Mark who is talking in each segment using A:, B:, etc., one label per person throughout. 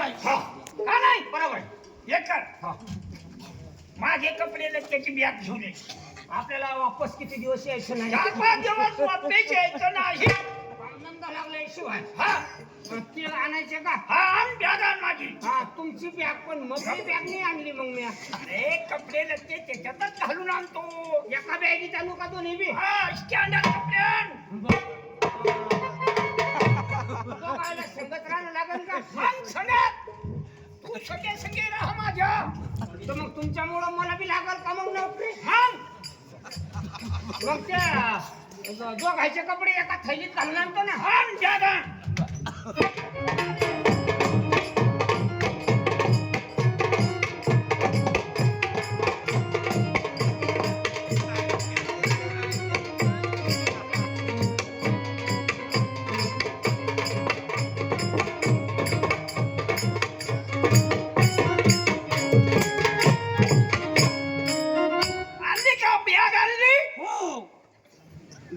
A: पाहिजे. का नाही? बरोबर. हे कर. माझे कपडे त्याची बॅग घेऊन ये.
B: आपल्याला वापस किती दिवस यायचं नाही.
A: 4-5 दिवस वापस यायचं नाही.
B: आनंद लागलाय शिवाय.
A: हा
B: तेल आणायचे का?
A: हा आण बॅग आण माझी.
B: हा तुमची बॅग पण मधली बॅग नाही आणली मग मी.
A: अरे कपडे लत्ते त्याच्यातच घालून आणतो.
B: एका बॅगीत आणू का दोन्ही बी?
A: हा स्टँडर्ड कपडे आण.
B: दोघायला संगत राहणं लागेल का?
A: मग सगळ्यात तू सगळे राहा माझ्या.
B: तर मग तुमच्यामुळं मला बी लागल का मग नोकरी?
A: मग
B: मग त्या दोघायचे कपडे एका थैलीत घालून आणतो ना.
A: आण बॅग आण.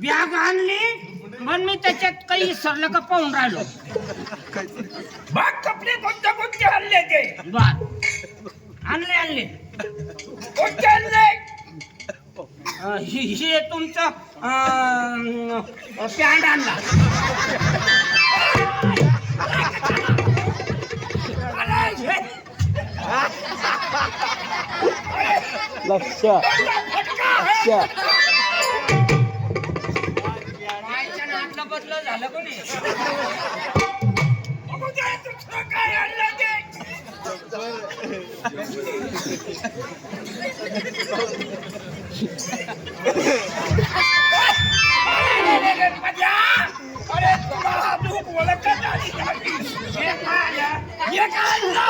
B: बॅग आणली पण मी त्याच्यात काही सरलं का पाहून राहिलो.
A: बघ कपडे कोणते आणले ते.
B: बर आणले
A: कोणते आणले?
B: हे तुमचं पॅन्ट आणला.
C: लक्ष
B: आतलं बदल झालं कोणी.
A: काय आणलं ते? अरे तुम्हाला तू बोलत नाही. हे काय आणलं?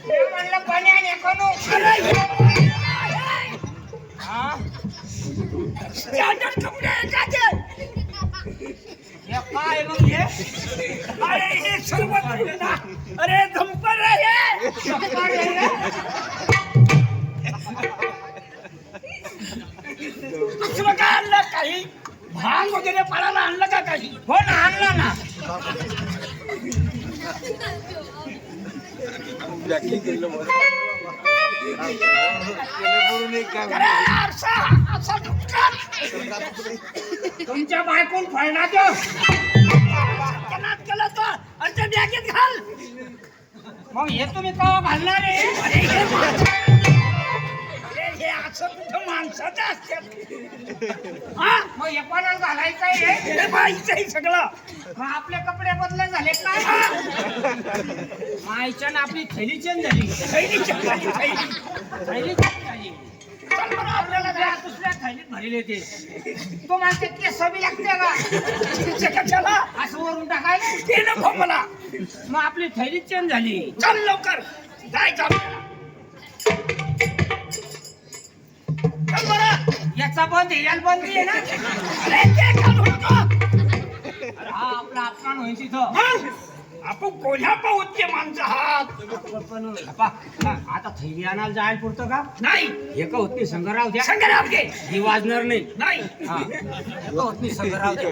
B: ते म्हणलं बन्याने करू.
A: स्टँडर्ड कपडे आहे का ते?
B: हे काय मग हे?
A: अरे हे सर्व ना. अरे झंपर आहे. दुसरं काय आणलं? काही भांग वगैरे पडायला आणलं का काही?
B: हो ना आणलं ना.
A: अरे असा ढुक्कन.
B: तुमच्या बायकून फळणार
A: कनात केलं तर आणि त्या बॅगेत घाल.
B: मग हे तुम्ही केव्हा घालणार आहे?
A: अरे हे असं कुठं माणसाचं असतं.
B: मग हे कोणाला घालायचं आहे?
A: हे बाईचं आहे सगळं.
B: मग आपले कपडे बदले झाले काय? मायच्या ना आपली थैली चेंज झाली. थैली चेंज झाली.
A: चल बरं आपल्याला
B: त्या दुसऱ्या थैलीत भरले ते. तुम्हाला ते केस बी लागते का?
A: चला
B: असं वरून टाकायला.
A: ते नको मला.
B: मग आपली थैली चेंज झाली.
A: चल लवकर जायचं आपल्याला. चल बरं.
B: याचा बंद याला बंद आहे ना.
A: अरे ते घालू नको.
B: अरे हा आपला अपमान होईल तिथं.
A: मग आपण कोण्या पाहूत ते माणसं हात.
B: पण बापा, आता थैली आणायला जायला पुरतं का?
A: नाही
B: हे का होत नाही संगराव द्या.
A: संग्राम घे.
B: ही वाजणार नाही.
A: नाही
B: हा हे का होत नाही संगराव द्या.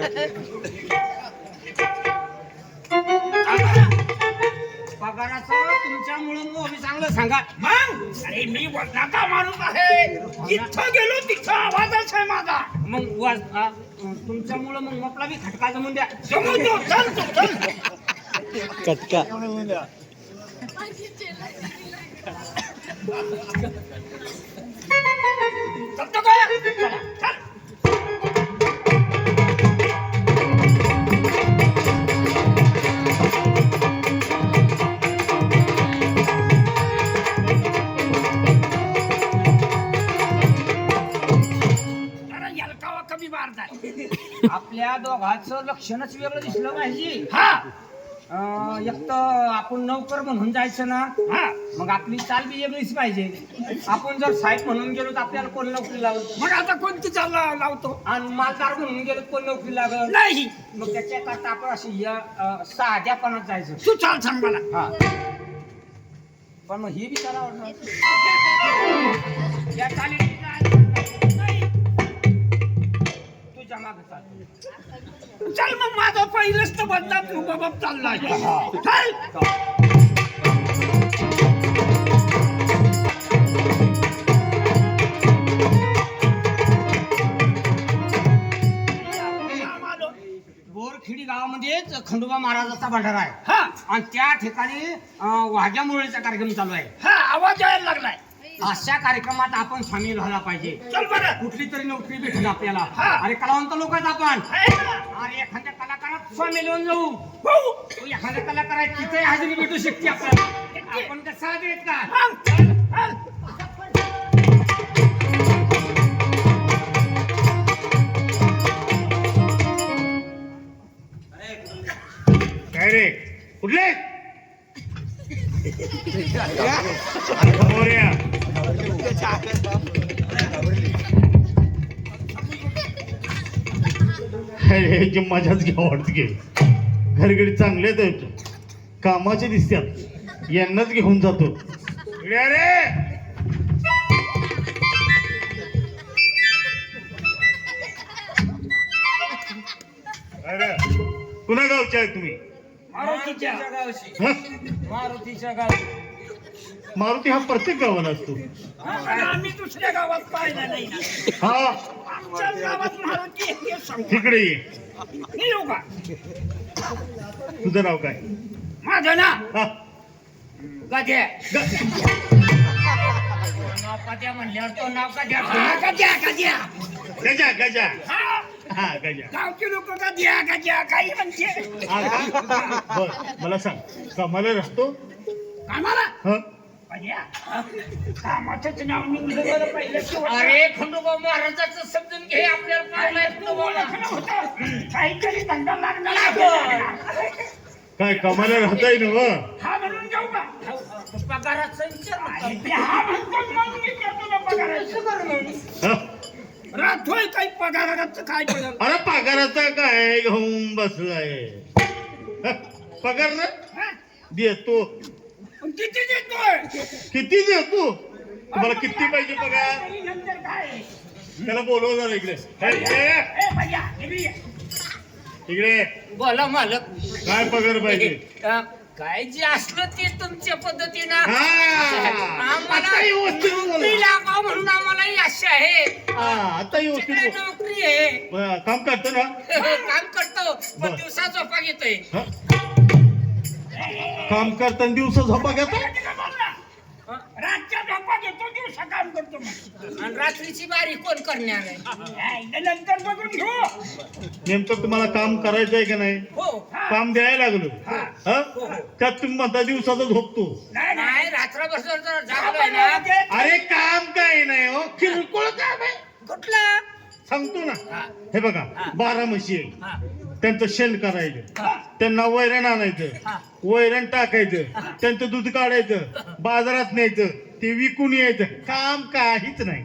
B: पगाराचं तुमच्यामुळे मोठी चांगलं सांगा.
A: मग अरे मी वजनाचा माणूस आहे. जिथं गेलो तिथं आवाजच आहे माझा.
B: मग वाज तुमच्यामुळं मग मपला बी खटका जमून द्या.
A: जमून देऊ. चल तू चल.
C: कटका
A: चलतो का? चला, चल. जरा यलकावा कमी मारताय.
B: आपल्या दोघांचं लक्षणच वेगळं दिसलं पाहिजे.
A: हा
B: एक तर आपण नौकर म्हणून जायचं ना.
A: हा
B: मग आपली चाल बी वेगळीच पाहिजे. आपण जर साहेब म्हणून गेलो तर आपल्याला कोण नोकरी लागल.
A: मग आता कोणती चाल लावतो?
B: आणि मालदार म्हणून गेलो तर कोण नोकरी लागल.
A: नाही
B: मग त्याच्याकरता आपण अशी साध्यापणात जायचं.
A: तू चाल सांग मला.
B: हा पण मग ही बी त्याला आवडणार. या चालीने नाही. तुमच्या मागे चालतो.
A: चल मग माझं पहिलंच तर बदलात रुबाब चाललाय. चल.
B: बोरखेडी गावामध्येच खंडोबा महाराजाचा भंडारा आहे.
A: हा
B: आणि त्या ठिकाणी वाघ्या मुरळीचा कार्यक्रम चालू आहे.
A: हा आवाज यायला लागलाय.
B: अशा कार्यक्रमात आपण सामील व्हायला पाहिजे.
A: चल बरं.
B: कुठली तरी नोकरी भेटेल आपल्याला.
A: हा.
B: अरे कलावंत लोक आहेत आपण.
A: आहे ना?
B: अरे एखाद्या कलाकारात सामील होऊन जाऊ.
A: हो.
B: तो एखाद्या कलाकार आहे तिथे हजेरी भेटू शकते आपल्याला. आपण का साथ देत का?
A: मग चल, चल.
D: काय रे कुठले समोर या. अरे जे मजाच घ्या वाटत घे घरगडी चांगले आहेत कामाचे दिसतात यांनाच घेऊन जातो. इकडे या रे. अरे पुन्हा गावचे आहे तुम्ही?
A: मारुतीच्या.
B: गावशी.
D: हं?
B: मारुतीच्या गावी.
D: मारुती हा प्रत्येक गावाला असतो.
A: पण आम्ही दुसऱ्या गावात पाहिला नाही ना.
D: हा
A: आमच्याच गावात मारुती आहे हे सांगू.
D: तिकडे ये.
A: मी येऊ का?
D: तुझं नाव काय?
A: माझं ना
D: हा
A: गद्या.
B: नाव कद्या म्हणल्यावर तो नाव कद्या.
A: हा, गद्या गद्या.
D: गजा गजा.
A: हा
D: हा गजा.
A: गावचे लोक गद्या गद्या काही म्हणते.
D: हा का? बर मला सांग कामाला राहतो?
A: कामाला
D: हं?
A: गद्या. कामाचंच नाव निघलं बरं पहिलं शेवट.
B: अरे खंडोबा महाराजाचं समजून घे. आपल्याला पाहिलंय
A: तू ओळखलं होतं. काहीतरी धंदा लागणार.
D: काय कामाला राहता येईल ना?
A: हा म्हणून जाऊ का?
B: पगाराचं विचार
A: आणि ते हा म्हणतो मग मी करतो ना पगाराचं.
D: हं?
A: राहतोय काही पगाराचं काय पगार.
D: अरे पगाराचा काय घेऊन बसलाय? हं? पगार ना
A: हा?
D: देतो.
A: पण किती देतोय?
D: किती देतो? तुम्हाला किती पाहिजे पगार?
A: तरी नंतर काय?
D: त्याला बोलव जरा इकडे.
A: ए भैया, इकडे ये.
D: इकडे
B: बोला मालक.
D: काय पगार पाहिजे?
B: काय जे असलं ते तुमच्या पद्धतीनं
D: हा आता व्यवस्थित
B: नोकरी
D: बोला.
B: लागावं म्हणून आम्हाला यश आहे.
D: हा आता व्यवस्थित
B: तिकडे
D: बोल.
B: नोकरी आहे.
D: काम करतो ना?
B: काम करतो पण
D: बर.
B: दिवसा झोपा घेतोय.
D: हं? काम करताना दिवसा झोपा घेतो?
A: तिला बोल ना. रातच्या झोपा घेतो, दिवसा काम करतो मग.
B: आणि रात्रीची बारी कोण करणार आहे?
A: ए, नंतर बघून घेऊ.
D: नेमकं तुम्हाला काम करायचं आहे का नाही?
B: हो.
D: काम द्यायला लागलो हं? त्यात तुम्ही म्हणता दिवसाचा झोपतो.
A: नाही नाही.
B: नाही रात्रभर जर जागलोय
A: आपण
B: ना.
A: ते-
D: अरे काम काय नाही हो किरकोळ काम आहे.
B: कुठला?
D: सांगतो ना.
B: हा.
D: हे बघा
B: हा.
D: 12 म्हशी आहे.
B: हा.
D: त्यांचं शेण करायचं,
B: हा.
D: त्यांना वैरण आणायचं,
B: हा.
D: वैरण टाकायचं, त्यांचं दूध काढायचं, बाजारात न्यायचं, ते विकून यायचं. काम काहीच नाही.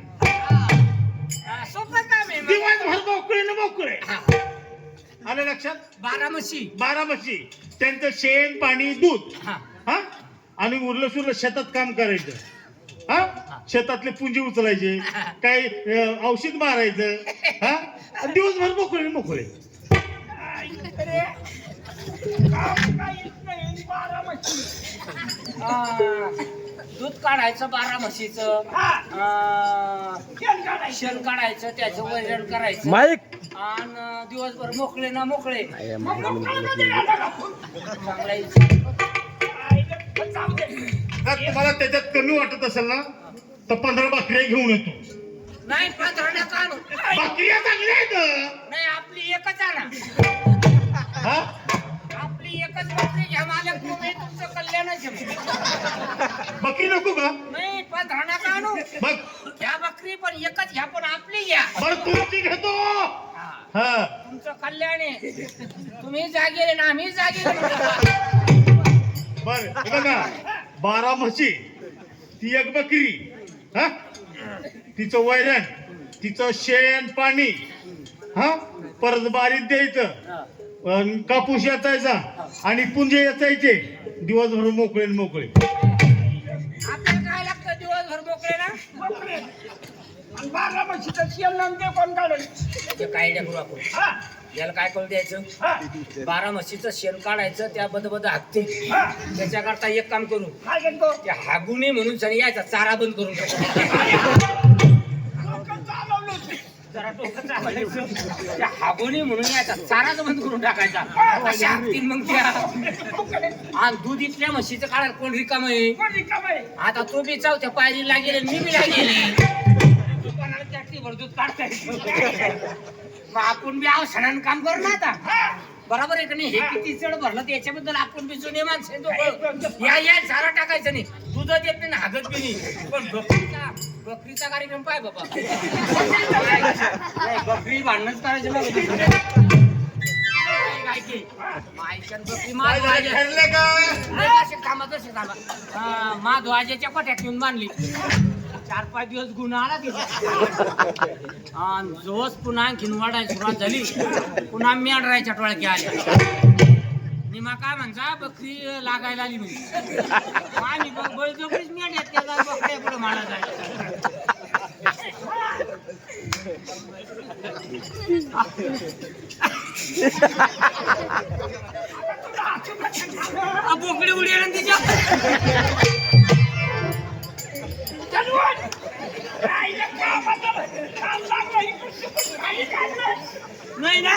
B: सोपं काम आहे मग.
D: दिवसभर मोकळे ना मोकळे.
B: हा.
D: आलं लक्षात?
B: 12 म्हशी.
D: 12 म्हशी, त्यांचं शेण पाणी दूध.
B: हा.
D: हा आणि उरलं सुरलं शेतात काम करायचं. हा शेतातले पुंजी उचलायचे, काही औषध मारायचं. हा आणि दिवसभर मोकळे मोकळे.
A: अरे, काम काहीच नाही, 12 म्हशी.
B: दूध काढायचं 12 म्हशीचं.
A: हा,
B: अं,
A: शेण काढायचं.
B: शेण काढायचं त्याचं वैरण करायचं.
C: माईक
B: आणि दिवसभर मोकळे ना मोकळे.
A: मग मोकळं मध्ये राहता का?
B: चांगला विचार.
A: आईला जाऊ दे.
D: जर तुम्हाला त्याच्यात कमी वाटत असेल ना तर 15 बकऱ्या घेऊन येतो.
B: नाही 15 नका आणू.
D: बकऱ्या चांगल्या आहेत.
B: नाही आपली एकच आणा.
D: हा
B: आपली एकच बकरी घ्या मालक. तुम्ही तुमचं कल्याणच आहे.
D: बकरी नको का?
B: नाही 15 नका आणू.
D: बघ
B: घ्या बकरी पण एकच घ्या पण आपली घ्या.
D: बरं तुमची घेतो.
B: हा.
D: हा
B: तुमचं कल्याण आहे. तुम्ही जागे ना आम्ही जागे.
D: बर हे बघा 12 म्हशी, ती एक बकरी. हा तिचं वैरण, तिचं शेण पाणी. हा परत बारीत द्यायचं, कापूस याचायचा आणि पुंजे याचायचे. दिवसभर मोकळे न मोकळे.
B: आपल्याला काय लागतं दिवसभर मोकळे ना.
A: बारा म्हशीचं शेण लावून ते कोण काढेल
E: ते काय करू आपण
A: हा
E: याला काय करू द्यायचं
A: हा
E: 12 म्हशीचं शेण काढायचं त्या बद हाकते
A: हा
E: त्याच्याकरता एक काम करू
A: काय करतो
E: त्या हागुनी म्हणून सनी यायचा चारा बंद करून टाकू.
A: डोकं चालवलं होतं.
E: जरा डोकं चालवायचं. त्या हागुनी म्हणून यायचा चाराच बंद करून टाकायचा कशा हाकतील मग त्या आणि दूध इथल्या म्हशीचं काढायला कोण रिकाम आहे
A: कोण रिकामं आहे?
E: आता तो बी चौथ्या पायरीला गेले मी बी लागेल दुकानाला टॅक्सीवर दूध काढताय मग आपण बी अवसरानं काम करू ना आता बरोबर आहे का नाही हे किती चढ भरलं त्याच्याबद्दल आपण बी जुने माणसं आहे दोघं. या सारा टाकायचं नाही दूध देत नाही हागत बी नाही पण बकरीचा कार्यक्रम पाय बाबा नाही, बकरी भांडणच करायचं मग काय की मायच्यान बकरी
D: काय झालं, ठरलं का
E: मा धुवाजेच्या कोट्यात येऊन बांधली 4-5 दिवस गुण आला तिचा आणि जोस पुन्हा आणखीन वाढायला सुरुवात झाली पुन्हा मेंढरायच्या टोळक्या आल्या निमा काय म्हणता बकरी लागायला आली म्हणजे आम्ही बळजबरीच मेंढ्यात त्याला बकऱ्या पुढे माळा जायचं बोकडी उडी आली तिच्या
A: चलवण! काय इकडं काम लागलं, इकडं खाली काढलं.
E: नाही ना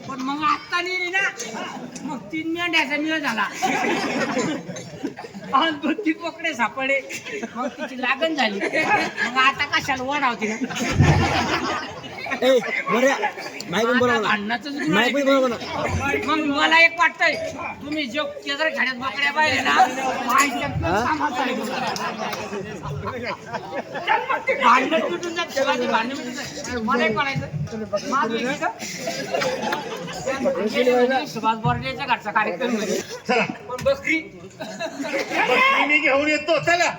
E: पण मग आत्ता नेली ना मग 3 मेंढ्याचा मेळ झाला आणि 2-3 बोकडे सापडले मग तिची लागण झाली मग आता कशाला ओढावते ना
C: ए बऱ्या माईक पण बोलावं ना
E: भांडणाच
C: माईक पण बोलावं ना
E: मग मला एक वाटतंय तुम्ही जो केदार खाण्यात बोकड्या पाहिले ना भांडण तुटून जात भांडण मला एक म्हणायचं माझं एक का? सुभाष बोर्डेच्या घरचा कार्यक्रम म्हणजे
D: चला
E: पण बकरी
D: बकरी मी घेऊन येतो चला